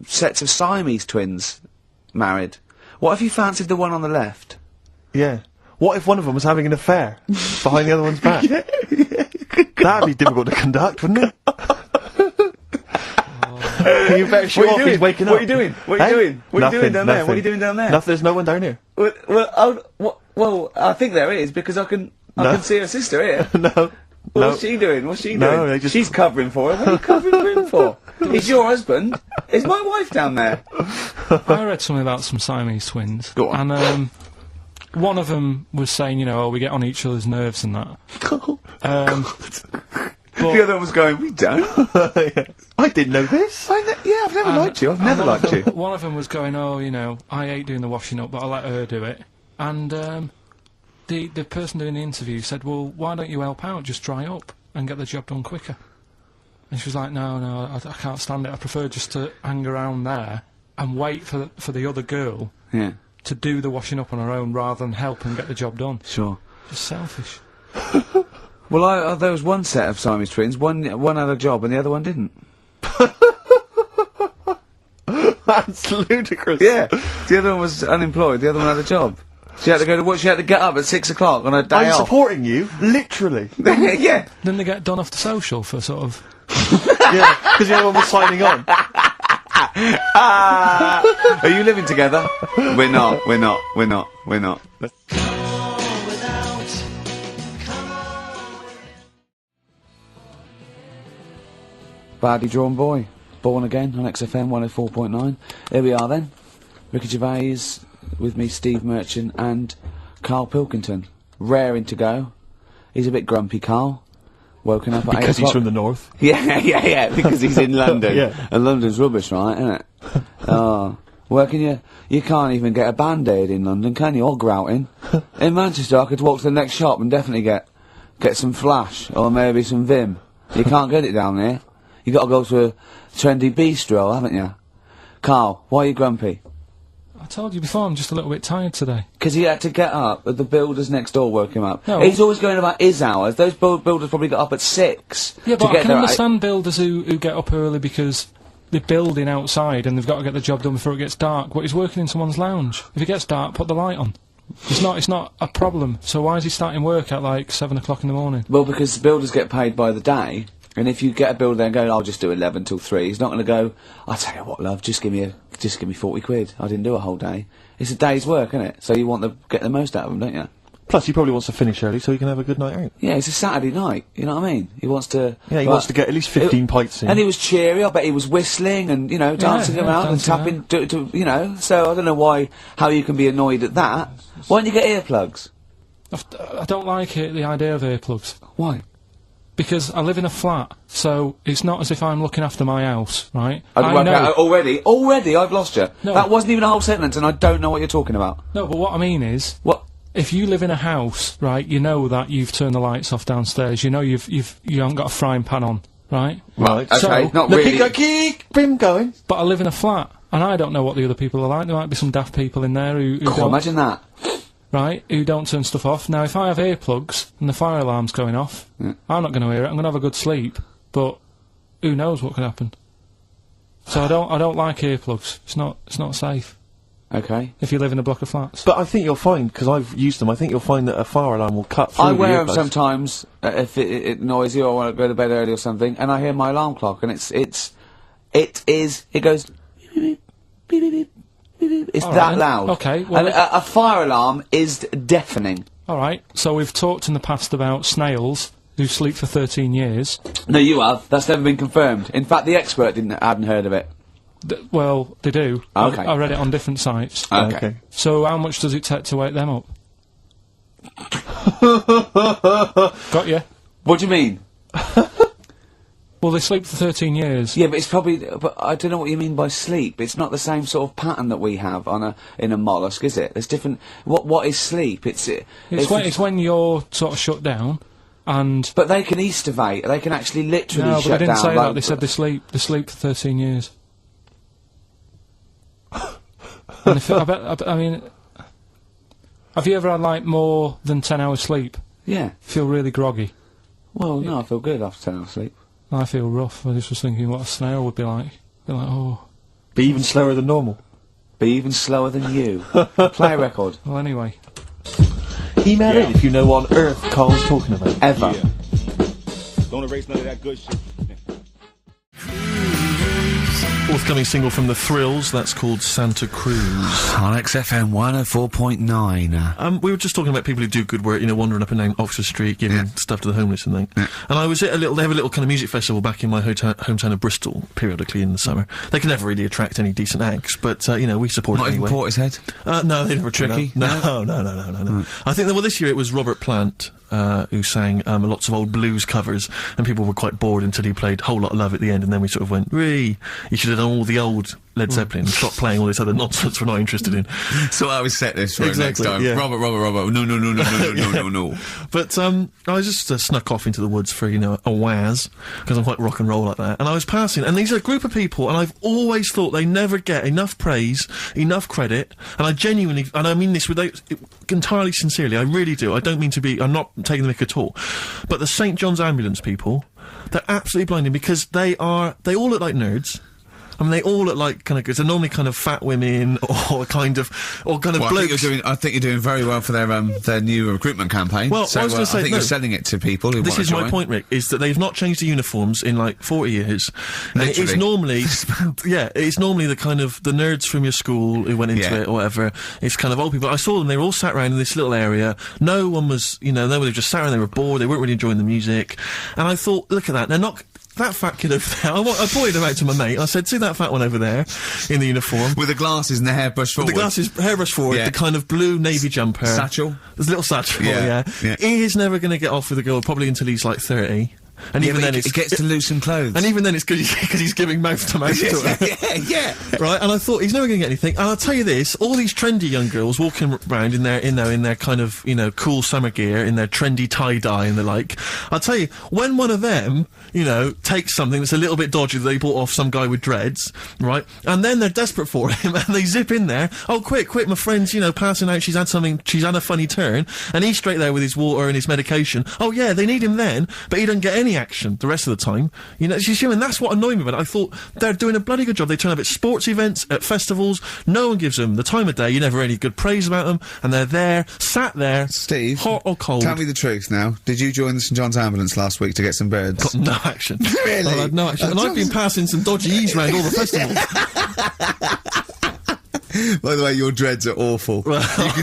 sets of Siamese twins married. What if you fancied the one on the left? Yeah. What if one of them was having an affair behind the other one's back? That'd be difficult to conduct, wouldn't it? You better show off, he's waking up. What are you doing? What are you doing? What are you doing down there? What are you doing down there? Nothing, there's no one down here. Well, I think there is, because I can see her sister here. No. What's she doing? What's she No, doing? they just- She's covering for her. What are you covering for him for? He's your husband. Is my wife down there? I read something about some Siamese twins. Go on. And, one of them was saying, you know, oh, we get on each other's nerves and that. The other one was going, we don't. I didn't know this. I've never liked you. I've never liked you. One of them was going, oh, you know, I hate doing the washing up, but I let her do it. And the person doing the interview said, well, why don't you help out? Just dry up and get the job done quicker. And she was like, no, I can't stand it. I prefer just to hang around there and wait for the other girl to do the washing up on her own rather than help and get the job done. Sure. Just selfish. Well, there was one set of Siamese twins. One had a job and the other one didn't. That's ludicrous. Yeah. The other one was unemployed. The other one had a job. She had to go to work. She had to get up at 6 o'clock on her day I'm off. supporting you, literally. Yeah. Didn't they get done off the social for sort of... Yeah, because the other one was signing on. Are you living together? We're not. Badly Drawn Boy, Born Again on XFM 104.9. Here we are then. Ricky Gervais, with me, Steve Merchant, and Karl Pilkington. Raring to go. He's a bit grumpy, Karl. Woken up at 8 o'clock. Because he's from the north. Yeah, because he's in London. Yeah. And London's rubbish, right, isn't it? Oh. Where can you can't even get a Band-Aid in London, can you? Or grouting. In Manchester, I could walk to the next shop and definitely get some Flash, or maybe some Vim. You can't get it down there. You got to go to a trendy bistro, haven't you? Karl, why are you grumpy? I told you before, I'm just a little bit tired today. Because he had to get up, the builders next door woke him up. No. He's always going about his hours. Those builders probably got up at 6. Yeah, but to get I can there understand builders who get up early because they're building outside and they've got to get the job done before it gets dark. But he's working in someone's lounge. If it gets dark, put the light on. It's not a problem. So why is he starting work at like 7 o'clock in the morning? Well, because builders get paid by the day. And if you get a builder there and go, I'll just do 11 till 3, he's not going to go, I'll tell you what, love, just give me 40 quid. I didn't do a whole day. It's a day's work, isn't it? So you want to get the most out of them, don't you? Plus, he probably wants to finish early so he can have a good night out. Yeah, it's a Saturday night, you know what I mean? He wants to... Yeah, he wants to get at least 15 pints in. And he was cheery, I bet he was whistling and, you know, dancing around and tapping, you know, so I don't know how you can be annoyed at that. Why don't you get earplugs? I don't like the idea of earplugs. Why? Because I live in a flat, so it's not as if I'm looking after my house, right? I know. Already, I've lost you. No. That wasn't even a whole sentence, and I don't know what you're talking about. No, but what I mean is... What? If you live in a house, right, you know that you've turned the lights off downstairs, you know you haven't got a frying pan on, right? Right, okay, so, not really. Keep him going. But I live in a flat, and I don't know what the other people are like. There might be some daft people in there who God, don't... imagine that. Right, who don't turn stuff off. Now, if I have earplugs and the fire alarm's going off, I'm not going to hear it. I'm going to have a good sleep, but who knows what could happen? So I don't like earplugs. It's not safe. Okay. If you live in a block of flats. But I think you'll find, because I've used them, I think you'll find that a fire alarm will cut through I wear them the earplugs. sometimes if it's noisy or I want to go to bed early or something, and I hear my alarm clock, and it goes beep, beep, beep, beep, beep. It's all that right, loud. Okay. Well, and a fire alarm is deafening. Alright, so we've talked in the past about snails who sleep for 13 years. No, you have. That's never been confirmed. In fact, the expert hadn't heard of it. Well, they do. Okay. I read it on different sites. Okay. So how much does it take to wake them up? Got you? What do you mean? Well, they sleep for 13 years. Yeah, but it's probably... But I don't know what you mean by sleep. It's not the same sort of pattern that we have in a mollusk, is it? There's different... What is sleep? It's when you're sort of shut down, and... But they can estivate. They can actually literally shut down. No, but they didn't say like that. They said they sleep for 13 years. And I mean... Have you ever had, like, more than 10 hours sleep? Yeah. Feel really groggy? Well, no, I feel good after 10 hours sleep. I feel rough. I just was thinking what a snail would be like. Be like, oh... Be even slower than normal. Be even slower than you. Play a record. Well, anyway. Email in if you know what on earth Karl's talking about. Ever. Don't erase none of that good shit. Forthcoming single from The Thrills, that's called Santa Cruz. On XFM 104.9. We were just talking about people who do good work, wandering up and down Oxford Street, giving stuff to the homeless and things. And I was at they have a little kind of music festival back in my hometown of Bristol, periodically in the summer. They can never really attract any decent acts, but, we support it anyway. Not even Portishead? No, they never Tricky? No. I think that, this year it was Robert Plant, who sang lots of old blues covers, and people were quite bored until he played Whole Lot of Love at the end, and then we sort of went, you should have done all the old Led Zeppelin and stop playing all this other nonsense we're not interested in. So I was set this for next time. Yeah. Robert, no. But I just snuck off into the woods for, a waz, because I'm quite rock and roll like that, and I was passing, and these are a group of people, and I've always thought they never get enough praise, enough credit, and I genuinely, and I mean this entirely sincerely, I really do, I don't mean to be, I'm not taking the mick at all, but the St. John's Ambulance people, they're absolutely blinding, because they all look like nerds. I mean, they all look like they're normally kind of fat women or kind of blokes. I think you're doing very well for their new recruitment campaign. Well, so, I was going to say, I think you're selling it to people who want to join. This is my point, Rick, is that they've not changed the uniforms in 40 years. And it's normally, it's normally the kind of, the nerds from your school who went into it or whatever. It's kind of old people. I saw them, they were all sat around in this little area. No one was, they were just sat around, they were bored, they weren't really enjoying the music. And I thought, look at that, they're not, that fat kid over there, I pointed him out to my mate. I said, see that fat one over there in the uniform? With the glasses and the hairbrush forward. With the glasses, hairbrush forward, the kind of blue navy jumper. Satchel? There's a little satchel, yeah. He is never going to get off with a girl, probably until he's 30. And even then he gets to loosen clothes. And even then it's because he's giving mouth to mouth to her. Right, and I thought, he's never going to get anything. And I'll tell you this, all these trendy young girls walking around in their kind of, cool summer gear, in their trendy tie-dye and the like, I'll tell you, when one of them, takes something that's a little bit dodgy that they bought off some guy with dreads, right, and then they're desperate for him, and they zip in there, oh, quick, my friend's, passing out, she's had a funny turn, and he's straight there with his water and his medication. Oh, yeah, they need him then, but he doesn't get any action the rest of the time. And that's what annoyed me about it. I thought, they're doing a bloody good job. They turn up at sports events, at festivals, no one gives them the time of day, you never hear any good praise about them, and they're there, sat there, Steve, hot or cold. Tell me the truth now. Did you join the St. John's Ambulance last week to get some birds? Got no action. Really? I had no action. And I've been passing some dodgy E's around all the festivals. By the way, your dreads are awful.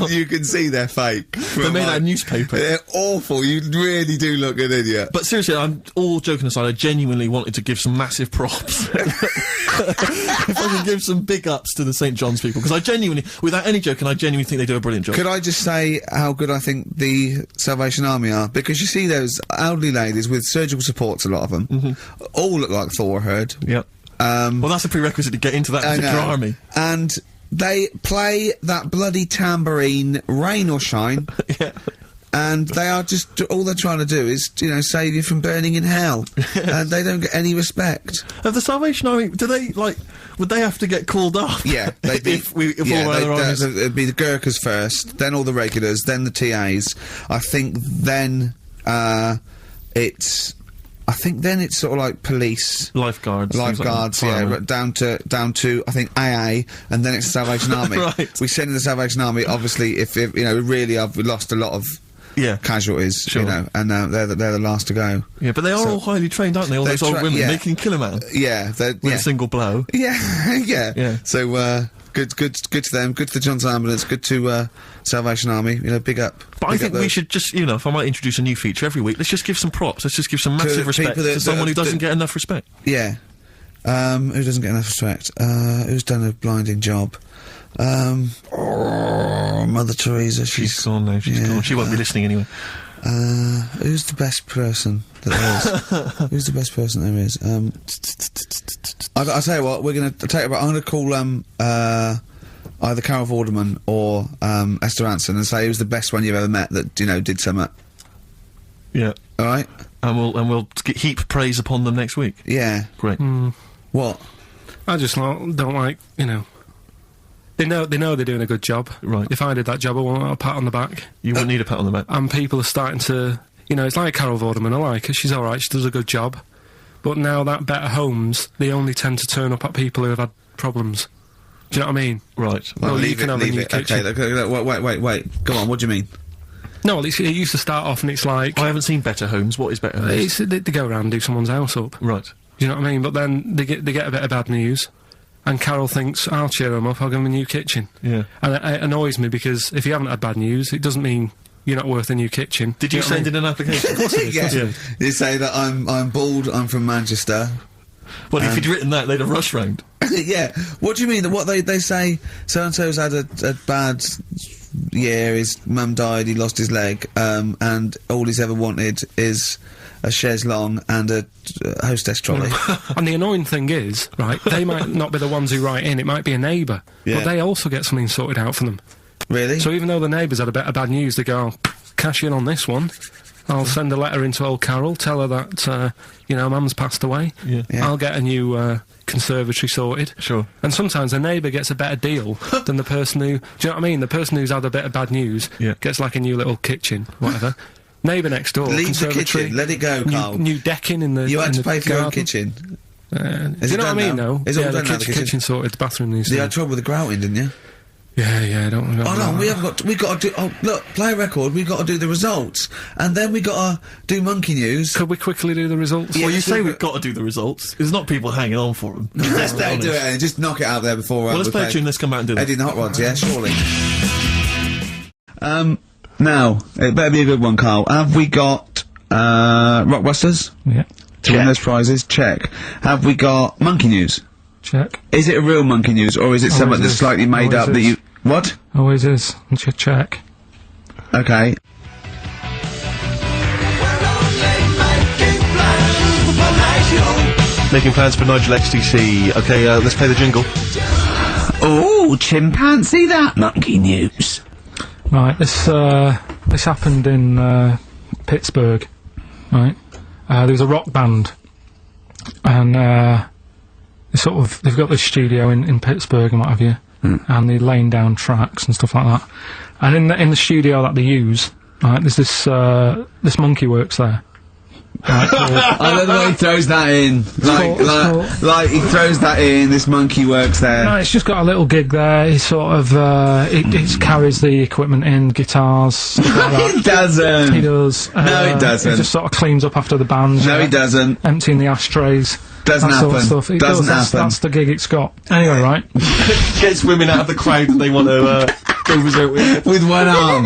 You can see they're fake. They're made out of newspaper. They're awful. You really do look an idiot. But seriously, I'm all joking aside, I genuinely wanted to give some massive props. If I can give some big ups to the St. John's people, because I genuinely, without any joking, I genuinely think they do a brilliant job. Could I just say how good I think the Salvation Army are? Because you see those elderly ladies with surgical supports, a lot of them, all look like Thor Herd. Yep. Well, that's a prerequisite to get into that particular army. And they play that bloody tambourine, rain or shine. And they are just, all they're trying to do is, save you from burning in hell. And they don't get any respect. Of the Salvation Army, do they, would they have to get called up? Yeah, they'd be, it'd be the Gurkhas first, then all the regulars, then the TAs. I think then it's sort of like police, lifeguards, down to I think AA, and then it's the Salvation Army. Right. We send in the Salvation Army. Obviously, if really, we lost a lot of casualties, and they're the last to go. Yeah, but they are all highly trained, aren't they? All those old women, they can kill a man. Yeah, with a single blow. Yeah. So good to them. Good to the John's Ambulance. Good to Salvation Army. Big up. But I think we should just, if I might introduce a new feature every week, let's just give some props. Let's just give some massive respect to someone who doesn't get enough respect. Yeah. Who doesn't get enough respect? Who's done a blinding job? Mother Teresa. She's gone now. She's gone. She won't be listening anyway. Who's the best person that there is? Who's the best person there is? I'll tell you what. I'm gonna call either Carol Vorderman or Esther Anson and say who's the best one you've ever met that did something. Yeah. All right. And we'll heap praise upon them next week. Yeah. Great. What? I just don't like, They know they're doing a good job. Right. If I did that job, I want a pat on the back. You wouldn't need a pat on the back. And people are starting to, it's like Carol Vorderman. I like her. She's all right. She does a good job. But now that Better Homes, they only tend to turn up at people who have had problems. Do you know what I mean? Right. Well, you can have a new kitchen. Okay, wait. Go on. What do you mean? No, well, it used to start off and it's like... I haven't seen Better Homes. What is Better Homes? They go around and do someone's house up. Right. Do you know what I mean? But then they get a bit of bad news, and Karl thinks, I'll cheer them up, I'll give them a new kitchen. Yeah. And it annoys me, because if you haven't had bad news, it doesn't mean you're not worth a new kitchen. Did you send in an application? Of course it is. Yeah. You say that I'm bald, I'm from Manchester. Well, if you'd written that, they'd have rushed round. Yeah. What do you mean? What they say, so-and-so's had a bad year, his mum died, he lost his leg, and all he's ever wanted is a chaise longue and a hostess trolley. And the annoying thing is, right, they might not be the ones who write in, it might be a neighbour, but they also get something sorted out for them. Really? So even though the neighbours had a bit of bad news, they go, oh, cash in on this one. I'll send a letter into old Karl, tell her that, you know, Mum's passed away. Yeah. I'll get a new conservatory sorted. Sure. And sometimes the neighbour gets a better deal than the person who... Do you know what I mean? The person who's had a bit of bad news gets like a new little kitchen, whatever. Neighbour next door, leave the conservatory... kitchen, let it go, Karl. New decking in the You had to pay for your own garden. kitchen. Do you know what I mean, though? Is it all the done now, the kitchen sorted, the bathroom needs You had trouble with the grouting, didn't you? Yeah, don't remember. Oh no, we've got to do, oh look, play a record, we've got to do the results, and then we got to do monkey news. Could we quickly do the results? Well, you say we've got to do the results. There's not people hanging on for them. Let's do it and just knock it out there before well, let's play a tune, let's come back and do that. Eddie and the Hot Rods, yeah, surely. Now, it better be a good one, Karl. Have we got, Rockbusters? Yeah. To win those prizes? Check. Have we got monkey news? Check. Is it a real monkey news, or is it something that's slightly made up that you... What? Always is. Check. Okay. Making plans for Nigel XTC. Okay, let's play the jingle. Oh, chimpanzee that monkey news. Right, this happened in Pittsburgh, right? There was a rock band, and they've got this studio in Pittsburgh and what have you, and they're laying down tracks and stuff like that. And in the studio that they use, right, there's this monkey works there. Right, I love the way he throws that in. Like he throws that in, this monkey works there. No, it's just got a little gig there. He sort of, it carries the equipment in, guitars, stuff like that. It doesn't! He does. No, it doesn't. He just sort of cleans up after the band. No, he doesn't. Emptying the ashtrays. Doesn't that happen. Sort of stuff. It Doesn't does. happen. That's the gig it's got. Anyway, right? Gets women out of the crowd that they want to, go with one arm.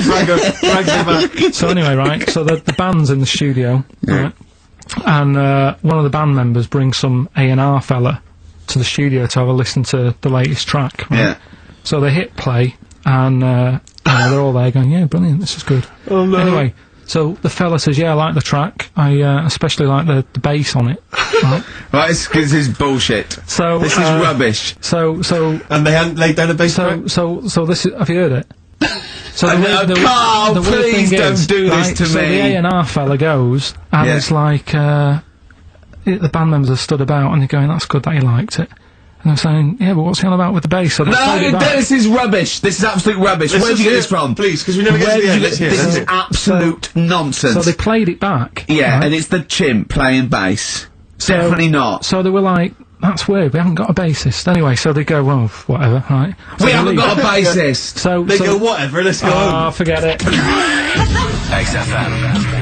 drag them back. So anyway, right, so the band's in the studio, right, and one of the band members brings some A&R fella to the studio to have a listen to the latest track, right? Yeah. So they hit play, and they're all there going, yeah, brilliant, this is good. Oh no. Anyway, so the fella says, yeah, I like the track, I especially like the bass on it. Right, Right, this is bullshit. So this is rubbish. So and they hadn't laid down a bass track? So this is, have you heard it? So Karl, please don't do this to so me. the A&R fella goes, and it's like, the band members are stood about, and they're going, that's good that you liked it. And I'm saying, yeah, but what's he on about with the bass? So no, this is rubbish. This is absolute rubbish. Where did you get this from? Please, because we never get to the end. This is absolute nonsense. So they played it back. Yeah, right? and it's the chimp playing bass. Definitely not. So they were like, that's weird, we haven't got a bassist. Anyway, so they go, well, whatever, right? So we haven't got a bassist. So they go, whatever, let's go home. Oh, forget it. XFM.